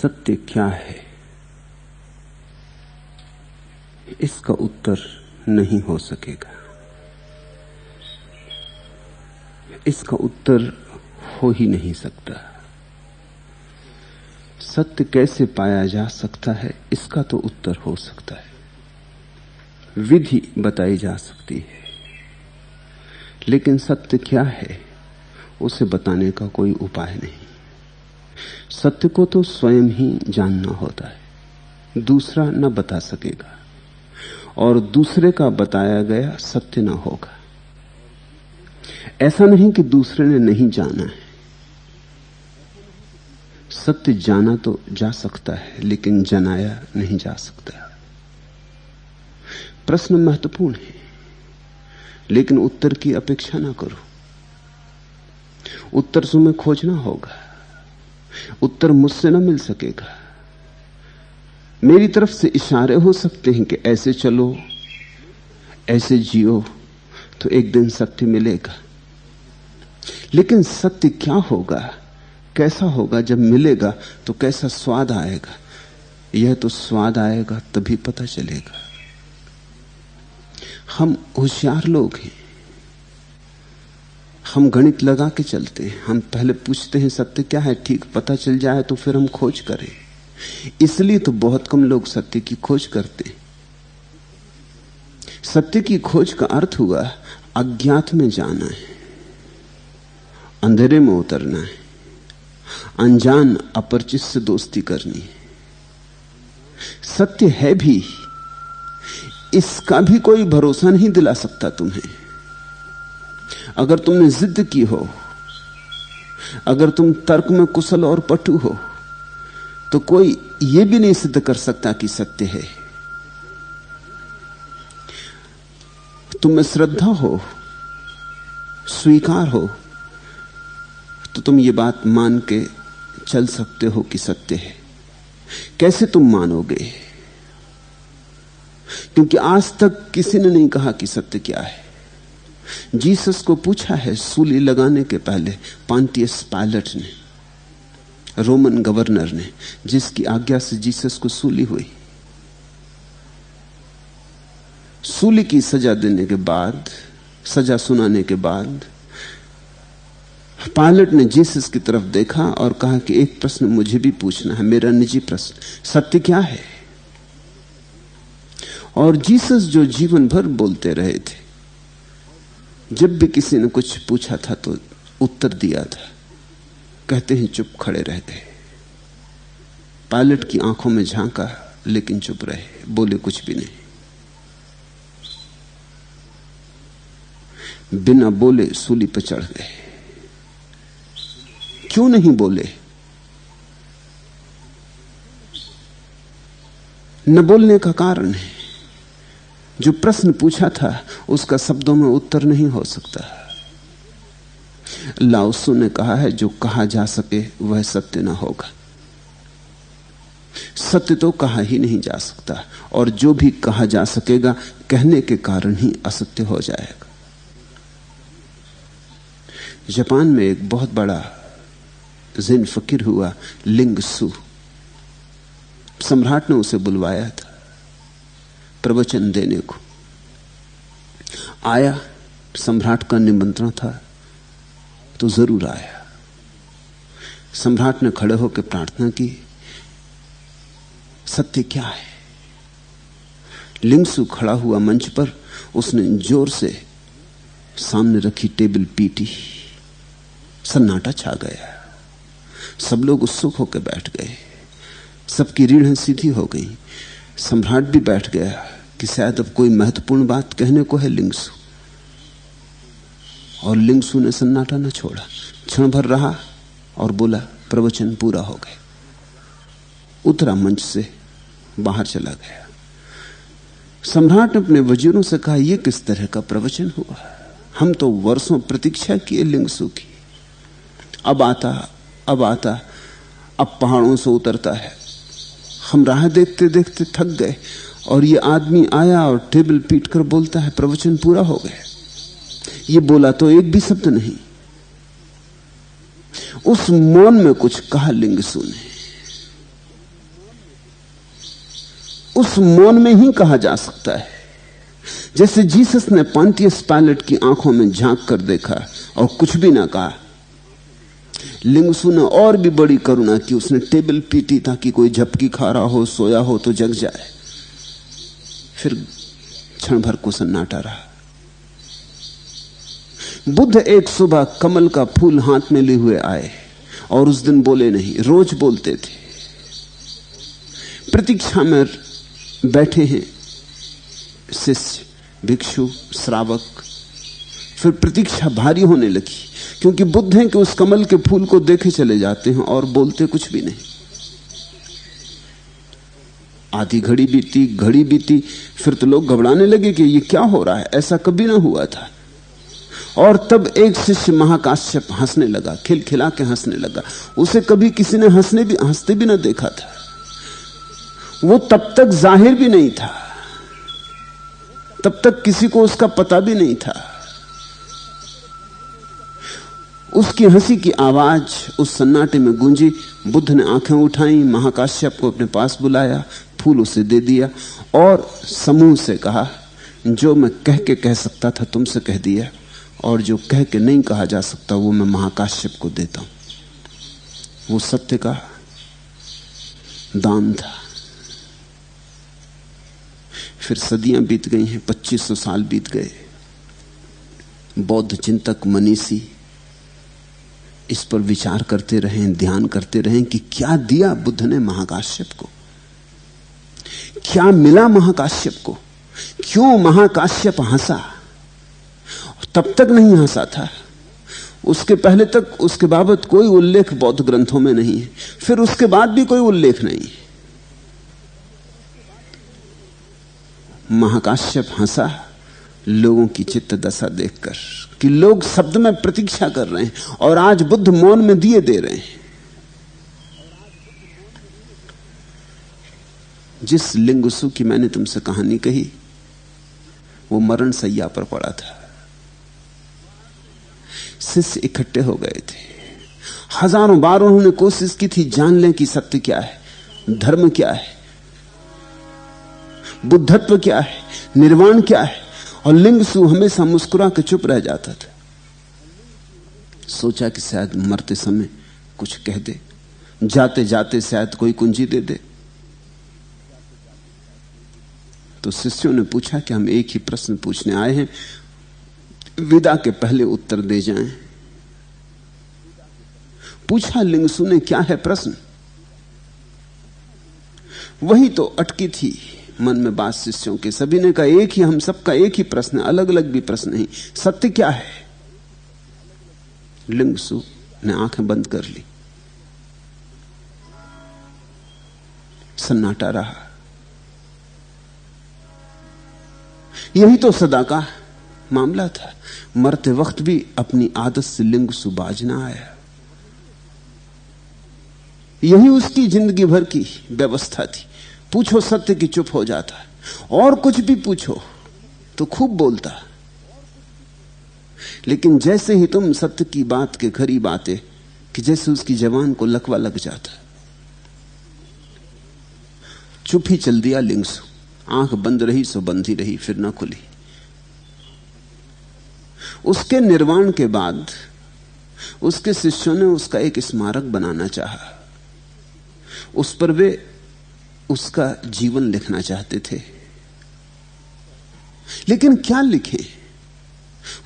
सत्य क्या है, इसका उत्तर नहीं हो सकेगा। इसका उत्तर हो ही नहीं सकता। सत्य कैसे पाया जा सकता है, इसका तो उत्तर हो सकता है, विधि बताई जा सकती है, लेकिन सत्य क्या है उसे बताने का कोई उपाय नहीं। सत्य को तो स्वयं ही जानना होता है, दूसरा न बता सकेगा, और दूसरे का बताया गया सत्य न होगा। ऐसा नहीं कि दूसरे ने नहीं जाना है, सत्य जाना तो जा सकता है, लेकिन जनाया नहीं जा सकता। प्रश्न महत्वपूर्ण है, लेकिन उत्तर की अपेक्षा ना करो। उत्तर तुम्हें खोजना होगा, उत्तर मुझसे ना मिल सकेगा। मेरी तरफ से इशारे हो सकते हैं कि ऐसे चलो, ऐसे जियो, तो एक दिन सत्य मिलेगा। लेकिन सत्य क्या होगा, कैसा होगा, जब मिलेगा तो कैसा स्वाद आएगा, यह तो स्वाद आएगा तभी पता चलेगा। हम होशियार लोग हैं, हम गणित लगा के चलते हैं। हम पहले पूछते हैं सत्य क्या है, ठीक पता चल जाए तो फिर हम खोज करें। इसलिए तो बहुत कम लोग सत्य की खोज करते हैं। सत्य की खोज का अर्थ हुआ अज्ञात में जाना है, अंधेरे में उतरना है, अनजान अपरिचित से दोस्ती करनी है। सत्य है भी, इसका भी कोई भरोसा नहीं दिला सकता तुम्हें। अगर तुमने जिद की हो, अगर तुम तर्क में कुशल और पटु हो, तो कोई यह भी नहीं सिद्ध कर सकता कि सत्य है। तुम्हें श्रद्धा हो, स्वीकार हो, तो तुम ये बात मान के चल सकते हो कि सत्य है। कैसे तुम मानोगे? क्योंकि आज तक किसी ने नहीं कहा कि सत्य क्या है। जीसस को पूछा है सूली लगाने के पहले पांटियस पायलट ने, रोमन गवर्नर ने, जिसकी आज्ञा से जीसस को सूली हुई। सूली की सजा देने के बाद, सजा सुनाने के बाद, पायलट ने जीसस की तरफ देखा और कहा कि एक प्रश्न मुझे भी पूछना है, मेरा निजी प्रश्न, सत्य क्या है? और जीसस जो जीवन भर बोलते रहे थे, जब भी किसी ने कुछ पूछा था तो उत्तर दिया था, कहते हैं चुप खड़े रह गए। पायलट की आंखों में झांका लेकिन चुप रहे, बोले कुछ भी नहीं। बिना बोले सूली पर चढ़ गए। क्यों नहीं बोले? न बोलने का कारण है, जो प्रश्न पूछा था उसका शब्दों में उत्तर नहीं हो सकता। लाओ त्सु ने कहा है, जो कहा जा सके वह सत्य ना होगा। सत्य तो कहा ही नहीं जा सकता, और जो भी कहा जा सकेगा कहने के कारण ही असत्य हो जाएगा। जापान में एक बहुत बड़ा ज़ेन फकीर हुआ, लिंग सु। सम्राट ने उसे बुलवाया था प्रवचन देने को। आया, सम्राट का निमंत्रण था तो जरूर आया। सम्राट ने खड़े होकर प्रार्थना की, सत्य क्या है? लिंगसु खड़ा हुआ मंच पर, उसने जोर से सामने रखी टेबल पीटी, सन्नाटा छा गया। सब लोग उत्सुक होकर बैठ गए, सबकी रीढ़ें सीधी हो गई। सम्राट भी बैठ गया कि शायद अब कोई महत्वपूर्ण बात कहने को है लिंगसु। और लिंगसु ने सन्नाटा न छोड़ा, क्षण भर रहा और बोला, प्रवचन पूरा हो गया। उतरा, मंच से बाहर चला गया। सम्राट ने अपने वजीरों से कहा, यह किस तरह का प्रवचन हुआ? हम तो वर्षों प्रतीक्षा किए लिंगसु की, अब आता, अब पहाड़ों से उतरता है। हम राह देखते देखते थक गए, और ये आदमी आया और टेबल पीट कर बोलता है प्रवचन पूरा हो गया। ये बोला तो एक भी शब्द नहीं। उस मौन में कुछ कहा लिंगसु ने, उस मौन में ही कहा जा सकता है। जैसे जीसस ने पॉन्टियस पायलट की आंखों में झांक कर देखा और कुछ भी ना कहा। लिंगसू ने और भी बड़ी करुणा की, उसने टेबल पीटी ताकि कोई झपकी खा रहा हो, सोया हो तो जग जाए। फिर क्षण भर को सन्नाटा रहा। बुद्ध एक सुबह कमल का फूल हाथ में लिए हुए आए और उस दिन बोले नहीं, रोज बोलते थे। प्रतीक्षा में बैठे हैं शिष्य, भिक्षु, श्रावक। फिर प्रतीक्षा भारी होने लगी, क्योंकि बुद्ध हैं कि उस कमल के फूल को देखे चले जाते हैं और बोलते कुछ भी नहीं। आधी घड़ी बीती, घड़ी बीती, फिर तो लोग घबराने लगे कि ये क्या हो रहा है, ऐसा कभी ना हुआ था। और तब एक शिष्य महाकाश्यप हंसने लगा, खिलखिला के हंसने लगा। उसे कभी किसी ने हंसते भी ना देखा था। वो तब तक जाहिर भी नहीं था, तब तक किसी को उसका पता भी नहीं था। उसकी हंसी की आवाज उस सन्नाटे में गूंजी। बुद्ध ने आंखें उठाई, महाकाश्यप को अपने पास बुलाया, फूल उसे दे दिया और समूह से कहा, जो मैं कह के कह सकता था तुमसे कह दिया, और जो कह के नहीं कहा जा सकता वो मैं महाकाश्यप को देता हूं। वो सत्य का दान था। फिर सदियां बीत गई हैं, 2500 साल बीत गए। बौद्ध चिंतक मनीषी इस पर विचार करते रहे, ध्यान करते रहे कि क्या दिया बुद्ध ने महाकाश्यप को, क्या मिला महाकाश्यप को, क्यों महाकाश्यप हंसा। तब तक नहीं हंसा था, उसके पहले तक उसके बाबत कोई उल्लेख बौद्ध ग्रंथों में नहीं है, फिर उसके बाद भी कोई उल्लेख नहीं है। महाकाश्यप हंसा लोगों की चित्त दशा देखकर कि लोग शब्द में प्रतीक्षा कर रहे हैं और आज बुद्ध मौन में दिए दे रहे हैं। जिस लिंगसू की मैंने तुमसे कहानी कही, वो मरण सैया पर पड़ा था। शिष्य इकट्ठे हो गए थे, हजारों बार उन्होंने कोशिश की थी जान लें कि सत्य क्या है, धर्म क्या है, बुद्धत्व क्या है, निर्वाण क्या है, और लिंगसू हमेशा मुस्कुरा के चुप रह जाता था। सोचा कि शायद मरते समय कुछ कह दे, जाते जाते शायद कोई कुंजी दे दे। तो शिष्यों ने पूछा कि हम एक ही प्रश्न पूछने आए हैं, विदा के पहले उत्तर दे जाएं। पूछा लिंगसू ने, क्या है प्रश्न? वही तो अटकी थी मन में बात शिष्यों के। सभी ने कहा एक ही, हम सबका एक ही प्रश्न है, अलग अलग भी प्रश्न नहीं। सत्य क्या है? लिंगसू ने आंखें बंद कर ली, सन्नाटा रहा। यही तो सदा का मामला था। मरते वक्त भी अपनी आदत से लिंगसू बाज ना आया। यही उसकी जिंदगी भर की व्यवस्था थी। पूछो सत्य की चुप हो जाता, और कुछ भी पूछो तो खूब बोलता। लेकिन जैसे ही तुम सत्य की बात के करीब आते कि जैसे उसकी जवान को लकवा लग जाता। चुप ही चल दिया लिंगसू। आंख बंद रही सो बंद ही रही, फिर ना खुली। उसके निर्वाण के बाद उसके शिष्यों ने उसका एक स्मारक बनाना चाहा। उस पर वे उसका जीवन लिखना चाहते थे, लेकिन क्या लिखें?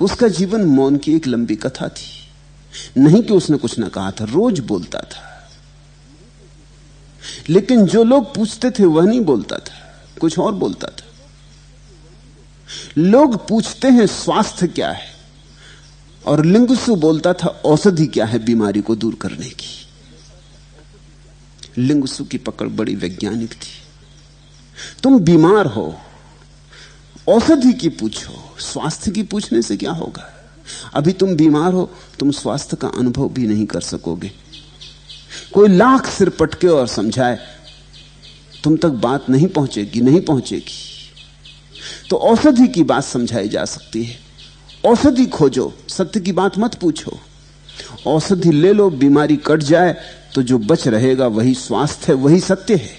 उसका जीवन मौन की एक लंबी कथा थी। नहीं कि उसने कुछ ना कहा था, रोज बोलता था, लेकिन जो लोग पूछते थे वह नहीं बोलता था, कुछ और बोलता था। लोग पूछते हैं स्वास्थ्य क्या है, और लिंगसू बोलता था औषधि क्या है बीमारी को दूर करने की। लिंगसू की पकड़ बड़ी वैज्ञानिक थी। तुम बीमार हो, औषधि की पूछो, स्वास्थ्य की पूछने से क्या होगा? अभी तुम बीमार हो, तुम स्वास्थ्य का अनुभव भी नहीं कर सकोगे। कोई लाख सिर पटके और समझाए, तुम तक बात नहीं पहुंचेगी। तो औषधि की बात समझाई जा सकती है। औषधि खोजो, सत्य की बात मत पूछो। औषधि ले लो, बीमारी कट जाए तो जो बच रहेगा वही स्वास्थ्य है, वही सत्य है।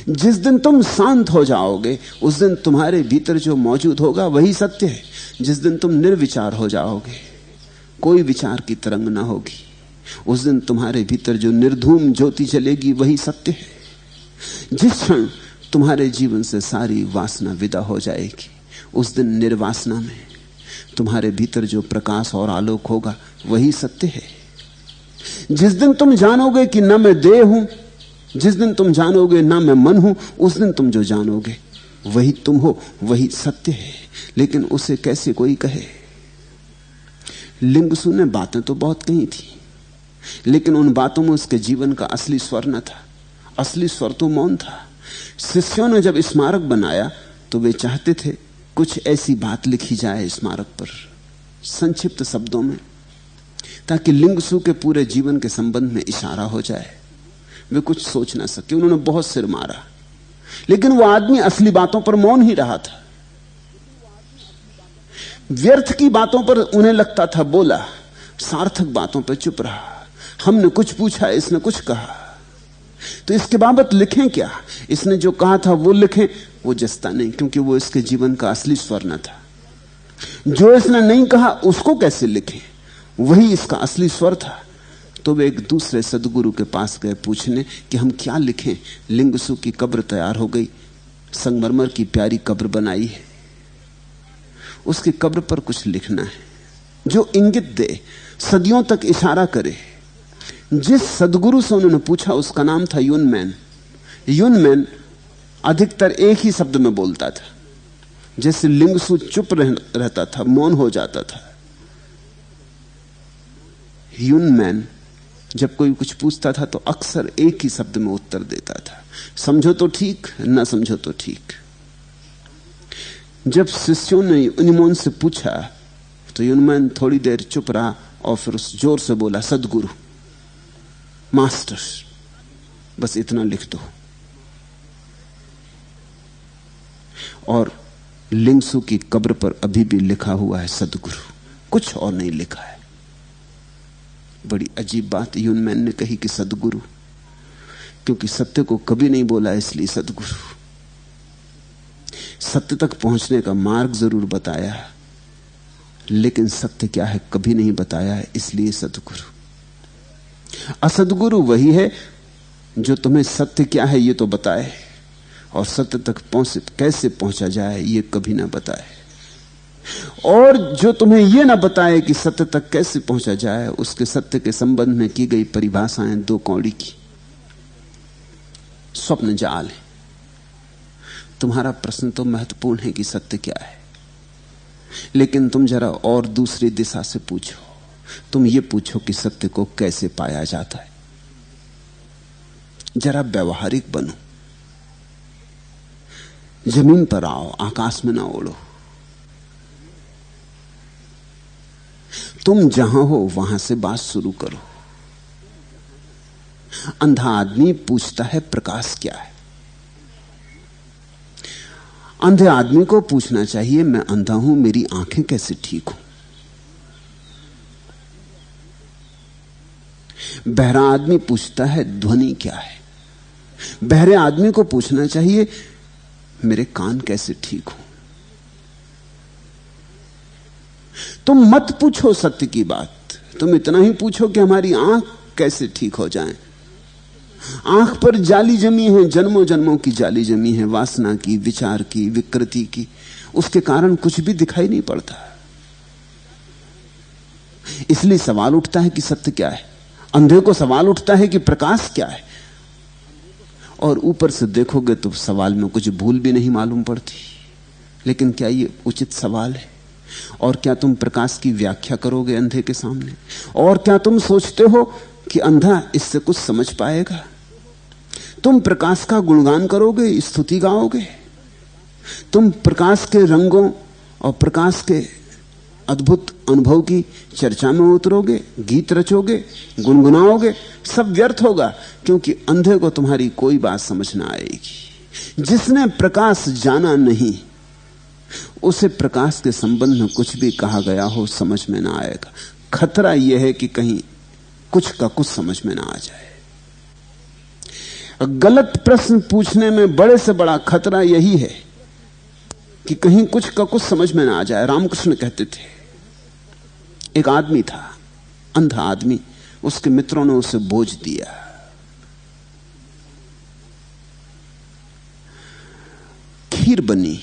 जिस दिन तुम शांत हो जाओगे उस दिन तुम्हारे भीतर जो मौजूद होगा वही सत्य है। जिस दिन तुम निर्विचार हो जाओगे, कोई विचार की तरंग ना होगी, उस दिन तुम्हारे भीतर जो निर्धूम ज्योति चलेगी वही सत्य है। जिस क्षण तुम्हारे जीवन से सारी वासना विदा हो जाएगी, उस दिन निर्वासना में तुम्हारे भीतर जो प्रकाश और आलोक होगा वही सत्य है। जिस दिन तुम जानोगे कि न मैं देह हूं, जिस दिन तुम जानोगे ना मैं मन हूं, उस दिन तुम जो जानोगे वही तुम हो, वही सत्य है। लेकिन उसे कैसे कोई कहे? लिंगसू ने बातें तो बहुत कही थी, लेकिन उन बातों में उसके जीवन का असली स्वर न था। असली स्वर तो मौन था। शिष्यों ने जब स्मारक बनाया तो वे चाहते थे कुछ ऐसी बात लिखी जाए स्मारक पर संक्षिप्त शब्दों में, ताकि लिंगसू के पूरे जीवन के संबंध में इशारा हो जाए। वे कुछ सोच ना सके, उन्होंने बहुत सिर मारा, लेकिन वो आदमी असली बातों पर मौन ही रहा था। व्यर्थ की बातों पर उन्हें लगता था बोला, सार्थक बातों पर चुप रहा। हमने कुछ पूछा, इसने कुछ कहा, तो इसके बाबत लिखें क्या? इसने जो कहा था वो लिखें, वो जस्ता नहीं, क्योंकि वो इसके जीवन का असली स्वर न था। जो इसने नहीं कहा उसको कैसे लिखें? वही इसका असली स्वर था। तो वे एक दूसरे सदगुरु के पास गए पूछने कि हम क्या लिखें। लिंगसू की कब्र तैयार हो गई, संगमरमर की प्यारी कब्र बनाई है। उसकी कब्र पर कुछ लिखना है जो इंगित दे, सदियों तक इशारा करे। जिस सदगुरु से उन्होंने पूछा उसका नाम था युनमैन। युनमैन अधिकतर एक ही शब्द में बोलता था। जैसे लिंगसू चुप रहता था, मौन हो जाता था, युनमैन जब कोई कुछ पूछता था तो अक्सर एक ही शब्द में उत्तर देता था, समझो तो ठीक, ना समझो तो ठीक। जब शिष्यों ने युनमैन से पूछा तो युनमैन थोड़ी देर चुप रहा और फिर उस जोर से बोला, सदगुरु, मास्टर, बस इतना लिख दो। और लिंगसू की कब्र पर अभी भी लिखा हुआ है सदगुरु, कुछ और नहीं लिखा है। बड़ी अजीब बात युनमैन ने कही कि सदगुरु, क्योंकि सत्य को कभी नहीं बोला इसलिए सदगुरु। सत्य तक पहुंचने का मार्ग जरूर बताया, लेकिन सत्य क्या है कभी नहीं बताया है, इसलिए सदगुरु। असदगुरु वही है जो तुम्हें सत्य क्या है ये तो बताए, और सत्य तक कैसे पहुंचा जाए ये कभी ना बताए। और जो तुम्हें यह ना बताए कि सत्य तक कैसे पहुंचा जाए, उसके सत्य के संबंध में की गई परिभाषाएं दो कौड़ी की, स्वप्न जाल है। तुम्हारा प्रश्न तो महत्वपूर्ण है कि सत्य क्या है, लेकिन तुम जरा और दूसरी दिशा से पूछो। तुम ये पूछो कि सत्य को कैसे पाया जाता है। जरा व्यवहारिक बनो, जमीन पर आओ, आकाश में ना उड़ो। तुम जहां हो वहां से बात शुरू करो। अंधा आदमी पूछता है प्रकाश क्या है। अंधे आदमी को पूछना चाहिए मैं अंधा हूं, मेरी आंखें कैसे ठीक हो। बहरा आदमी पूछता है ध्वनि क्या है। बहरे आदमी को पूछना चाहिए मेरे कान कैसे ठीक हो। तुम मत पूछो सत्य की बात, तुम इतना ही पूछो कि हमारी आंख कैसे ठीक हो जाए। आंख पर जाली जमी है, जन्मों जन्मों की जाली जमी है, वासना की, विचार की, विकृति की। उसके कारण कुछ भी दिखाई नहीं पड़ता। इसलिए सवाल उठता है कि सत्य क्या है। अंधे को सवाल उठता है कि प्रकाश क्या है। और ऊपर से देखोगे तो सवाल में कुछ भूल भी नहीं मालूम पड़ती। लेकिन क्या ये उचित सवाल है? और क्या तुम प्रकाश की व्याख्या करोगे अंधे के सामने? और क्या तुम सोचते हो कि अंधा इससे कुछ समझ पाएगा? तुम प्रकाश का गुणगान करोगे, स्तुति गाओगे? तुम प्रकाश के रंगों और प्रकाश के अद्भुत अनुभव की चर्चा में उतरोगे, गीत रचोगे, गुनगुनाओगे? सब व्यर्थ होगा, क्योंकि अंधे को तुम्हारी कोई बात समझ ना आएगी। जिसने प्रकाश जाना नहीं, उसे प्रकाश के संबंध में कुछ भी कहा गया हो समझ में ना आएगा। खतरा यह है कि कहीं कुछ का कुछ समझ में ना आ जाए। गलत प्रश्न पूछने में बड़े से बड़ा खतरा यही है कि कहीं कुछ का कुछ समझ में ना आ जाए। रामकृष्ण कहते थे, एक आदमी था, अंधा आदमी, उसके मित्रों ने उसे बोझ दिया। खीर बनी,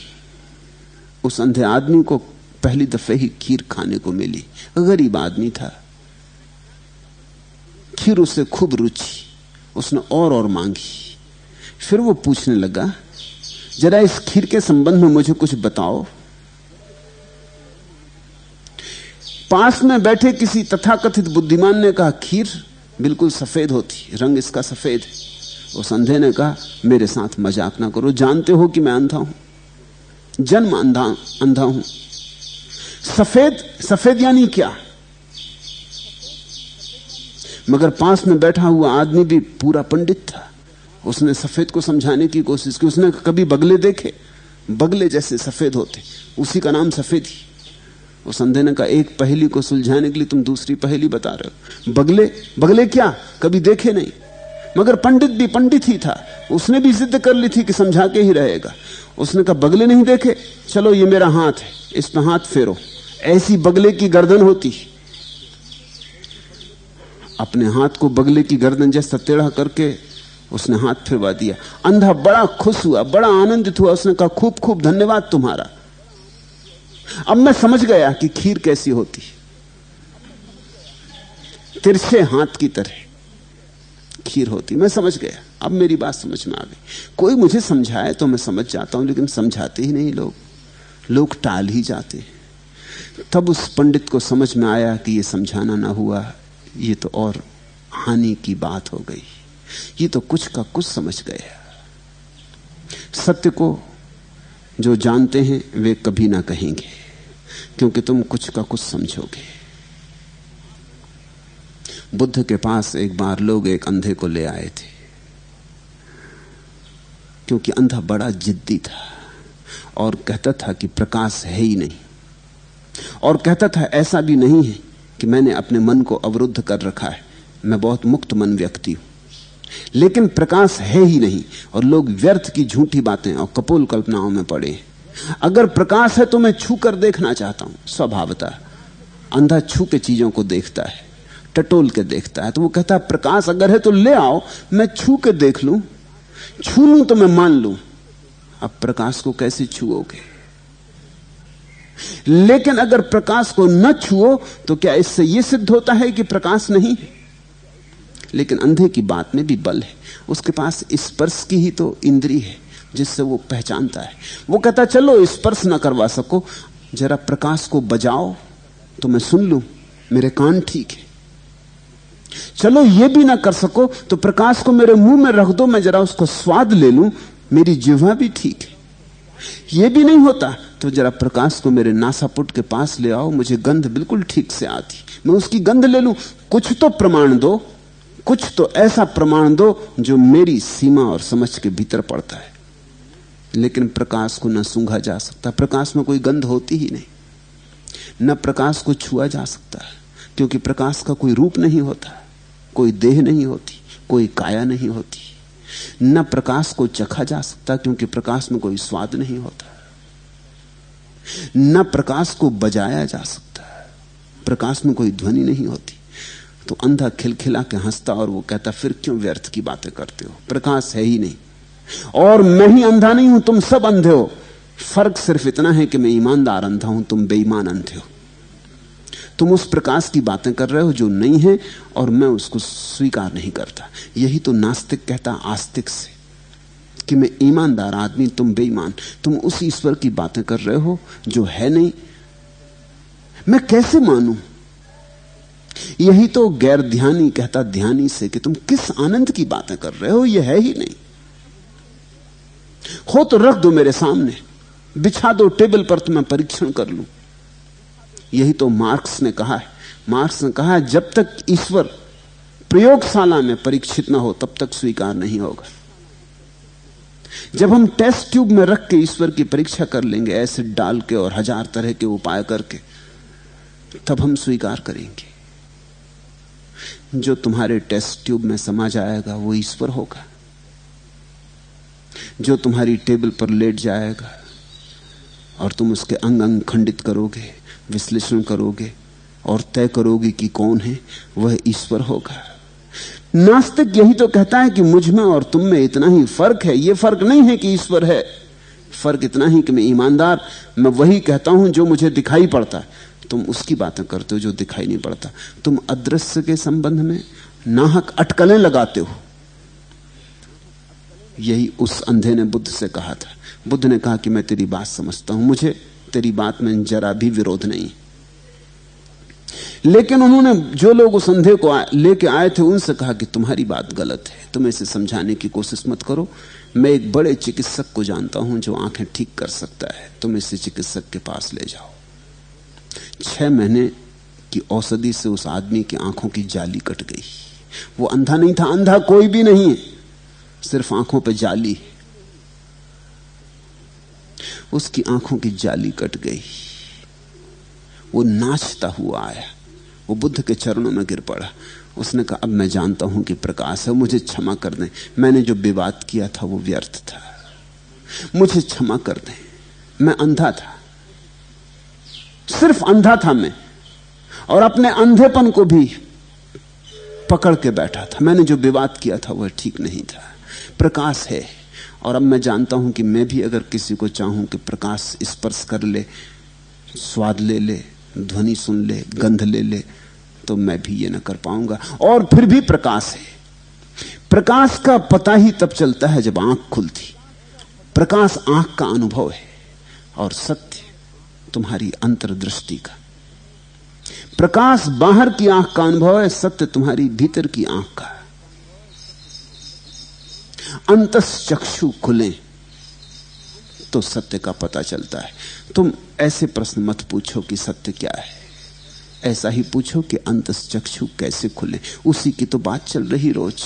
उस अंधे आदमी को पहली दफे ही खीर खाने को मिली। गरीब आदमी था, खीर उसे खूब रुचि, उसने और मांगी। फिर वो पूछने लगा, जरा इस खीर के संबंध में मुझे कुछ बताओ। पास में बैठे किसी तथाकथित बुद्धिमान ने कहा, खीर बिल्कुल सफेद होती, रंग इसका सफेद है। उस अंधे ने कहा, मेरे साथ मजाक ना करो, जानते हो कि मैं अंधा हूं, जन्म अंधा हूं। सफेद यानी क्या? मगर पास में बैठा हुआ आदमी भी पूरा पंडित था, उसने सफेद को समझाने की कोशिश की। उसने कभी बगले देखे? बगले जैसे सफेद होते, उसी का नाम सफेद ही। उस अंधे ने कहा, एक पहेली को सुलझाने के लिए तुम दूसरी पहेली बता रहे हो। बगले क्या? कभी देखे नहीं। मगर पंडित भी पंडित ही था, उसने भी जिद कर ली थी कि समझा के ही रहेगा। उसने कहा, बगले नहीं देखे? चलो ये मेरा हाथ है, इस पर हाथ फेरो, ऐसी बगले की गर्दन होती। अपने हाथ को बगले की गर्दन जैसा टेढ़ा करके उसने हाथ फिरवा दिया। अंधा बड़ा खुश हुआ, बड़ा आनंदित हुआ। उसने कहा, खूब खूब धन्यवाद तुम्हारा, अब मैं समझ गया कि खीर कैसी होती। तिरछे हाथ की तरह खीर होती, मैं समझ गया, अब मेरी बात समझ में आ गई। कोई मुझे समझाए तो मैं समझ जाता हूं, लेकिन समझाते ही नहीं लोग टाल ही जाते। तब उस पंडित को समझ में आया कि ये समझाना ना हुआ, ये तो और हानि की बात हो गई। ये तो कुछ का कुछ समझ गया। सत्य को जो जानते हैं वे कभी ना कहेंगे, क्योंकि तुम कुछ का कुछ समझोगे। बुद्ध के पास एक बार लोग एक अंधे को ले आए थे, क्योंकि अंधा बड़ा जिद्दी था और कहता था कि प्रकाश है ही नहीं, और कहता था ऐसा भी नहीं है कि मैंने अपने मन को अवरुद्ध कर रखा है, मैं बहुत मुक्त मन व्यक्ति हूं, लेकिन प्रकाश है ही नहीं। और लोग व्यर्थ की झूठी बातें और कपोल कल्पनाओं में पड़े हैं। अगर प्रकाश है तो मैं छू कर देखना चाहता हूं। स्वभावतः अंधा छू के चीजों को देखता है, टटोल के देखता है। तो वो कहता है, प्रकाश अगर है तो ले आओ, मैं छू के देख लूं, छू लूं तो मैं मान लूं। अब प्रकाश को कैसे छुओगे? लेकिन अगर प्रकाश को न छुओ तो क्या इससे यह सिद्ध होता है कि प्रकाश नहीं है? लेकिन अंधे की बात में भी बल है, उसके पास स्पर्श की ही तो इंद्री है जिससे वो पहचानता है। वो कहता, चलो स्पर्श ना करवा सको, जरा प्रकाश को बजाओ तो मैं सुन लूं, मेरे कान ठीक है। चलो ये भी ना कर सको तो प्रकाश को मेरे मुंह में रख दो, मैं जरा उसको स्वाद ले लूं, मेरी जिह्वा भी ठीक है। ये भी नहीं होता तो जरा प्रकाश को मेरे नासापुट के पास ले आओ, मुझे गंध बिल्कुल ठीक से आती, मैं उसकी गंध ले लूं। कुछ तो प्रमाण दो, कुछ तो ऐसा प्रमाण दो जो मेरी सीमा और समझ के भीतर पड़ता है। लेकिन प्रकाश को न सूंघा जा सकता, प्रकाश में कोई गंध होती ही नहीं। न प्रकाश को छुआ जा सकता, क्योंकि प्रकाश का कोई रूप नहीं होता, कोई देह नहीं होती, कोई काया नहीं होती। न प्रकाश को चखा जा सकता, क्योंकि प्रकाश में कोई स्वाद नहीं होता। न प्रकाश को बजाया जा सकता, प्रकाश में कोई ध्वनि नहीं होती। तो अंधा खिलखिला के हंसता और वो कहता, फिर क्यों व्यर्थ की बातें करते हो, प्रकाश है ही नहीं। और मैं ही अंधा नहीं हूं, तुम सब अंधे हो। फर्क सिर्फ इतना है कि मैं ईमानदार अंधा हूं, तुम बेईमान अंधे हो। तुम उस प्रकाश की बातें कर रहे हो जो नहीं है, और मैं उसको स्वीकार नहीं करता। यही तो नास्तिक कहता आस्तिक से कि मैं ईमानदार आदमी, तुम बेईमान। तुम उस ईश्वर की बातें कर रहे हो जो है नहीं, मैं कैसे मानूं? यही तो गैर ध्यानी कहता ध्यानी से कि तुम किस आनंद की बातें कर रहे हो, यह है ही नहीं। हो तो रख दो मेरे सामने, बिछा दो टेबल पर, तो मैं परीक्षण कर लूं। यही तो मार्क्स ने कहा है। मार्क्स ने कहा है, जब तक ईश्वर प्रयोगशाला में परीक्षित ना हो तब तक स्वीकार नहीं होगा। जब हम टेस्ट ट्यूब में रख के ईश्वर की परीक्षा कर लेंगे, एसिड डाल के और 1000 तरह के उपाय करके, तब हम स्वीकार करेंगे। जो तुम्हारे टेस्ट ट्यूब में समा जाएगा वो ईश्वर होगा। जो तुम्हारी टेबल पर लेट जाएगा और तुम उसके अंग अंग खंडित करोगे, विश्लेषण करोगे और तय करोगे कि कौन है, वह ईश्वर होगा। नास्तिक यही तो कहता है कि मुझ में और तुम में इतना ही फर्क है। यह फर्क नहीं है कि ईश्वर है, फर्क इतना ही कि मैं ईमानदार, मैं वही कहता हूं जो मुझे दिखाई पड़ता है। तुम उसकी बातें करते हो जो दिखाई नहीं पड़ता। तुम अदृश्य के संबंध में नाहक अटकलें लगाते हो। यही उस अंधे ने बुद्ध से कहा था। बुद्ध ने कहा कि मैं तेरी बात समझता हूं, मुझे तेरी बात में जरा भी विरोध नहीं। लेकिन उन्होंने, जो लोग उस अंधे को लेके आए थे, उनसे कहा कि तुम्हारी बात गलत है, तुम इसे समझाने की कोशिश मत करो। मैं एक बड़े चिकित्सक को जानता हूं जो आंखें ठीक कर सकता है, तुम इसे चिकित्सक के पास ले जाओ। 6 महीने की औषधि से उस आदमी की आंखों की जाली कट गई। वो अंधा नहीं था, अंधा कोई भी नहीं है, सिर्फ आंखों पे जाली है। उसकी आंखों की जाली कट गई। वो नाचता हुआ आया, वो बुद्ध के चरणों में गिर पड़ा। उसने कहा, अब मैं जानता हूं कि प्रकाश है, मुझे क्षमा कर दें, मैंने जो विवाद किया था वो व्यर्थ था, मुझे क्षमा कर दें, मैं अंधा था, सिर्फ अंधा था मैं, और अपने अंधेपन को भी पकड़ के बैठा था। मैंने जो विवाद किया था वह ठीक नहीं था। प्रकाश है, और अब मैं जानता हूं कि मैं भी अगर किसी को चाहूं कि प्रकाश स्पर्श कर ले, स्वाद ले ले, ध्वनि सुन ले, गंध ले ले, तो मैं भी ये ना कर पाऊंगा। और फिर भी प्रकाश है। प्रकाश का पता ही तब चलता है जब आंख खुलती। प्रकाश आंख का अनुभव है, और सत्य तुम्हारी अंतर्दृष्टि का। प्रकाश बाहर की आंख का अनुभव है, सत्य तुम्हारी भीतर की आंख का। अंतश्चक्षु खुले तो सत्य का पता चलता है। तुम ऐसे प्रश्न मत पूछो कि सत्य क्या है, ऐसा ही पूछो कि अंतश्चक्षु कैसे खुले। उसी की तो बात चल रही रोज,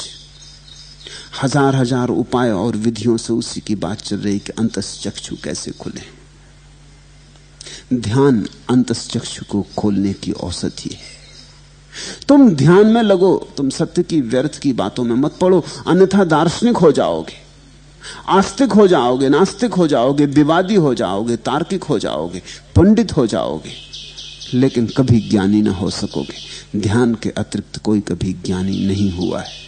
हजार हजार उपाय और विधियों से उसी की बात चल रही कि अंतश्चक्षु कैसे खुले। ध्यान अंतश्चक्षु को खोलने की औषधि है। तुम ध्यान में लगो, तुम सत्य की व्यर्थ की बातों में मत पड़ो, अन्यथा दार्शनिक हो जाओगे, आस्तिक हो जाओगे, नास्तिक हो जाओगे, विवादी हो जाओगे, तार्किक हो जाओगे, पंडित हो जाओगे, लेकिन कभी ज्ञानी ना हो सकोगे। ध्यान के अतिरिक्त कोई कभी ज्ञानी नहीं हुआ है।